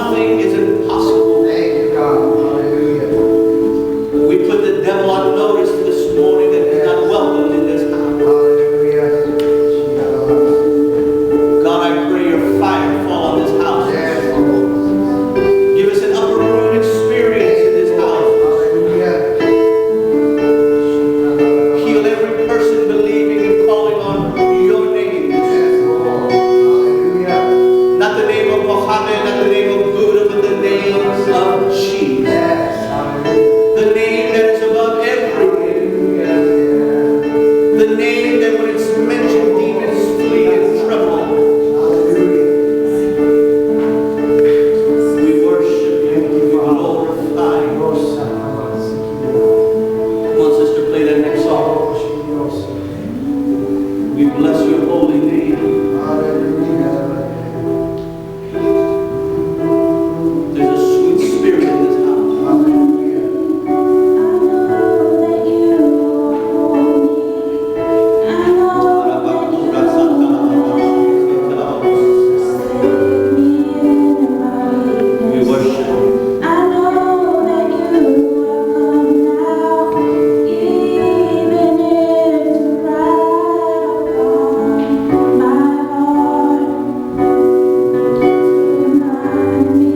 nothing is impossible. Thank you, God. Hallelujah. We put the devil on notice this morning that he's not welcomed in this house. Hallelujah. God, I pray your fire fall on this house. Yes, Lord. Give us an upper room experience in this house. Hallelujah. Heal every person believing and calling on your name. Yes, Lord. Hallelujah. Not the name of Muhammad, not the name of Buddha, but the name of Jesus. Yes. Hallelujah. The name that is above every name. The name that when it's mentioned, demons flee and tremble. Hallelujah. We worship you. We glorify you. Come on, sister, play that next song. We bless your holy name. There's a sweet spirit in this house. We worship you. I know that you are come now, even if to ride upon my heart, remind me.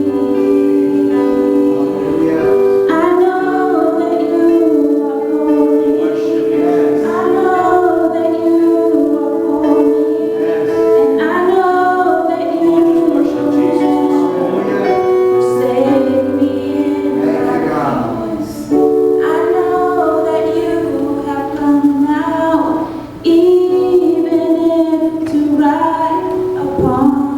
I know that you are holy. Worship you. I know that you are holy, and I know that Come on, just you worship Jesus this morning. save me in darkness. I know that you have come now, even if to ride upon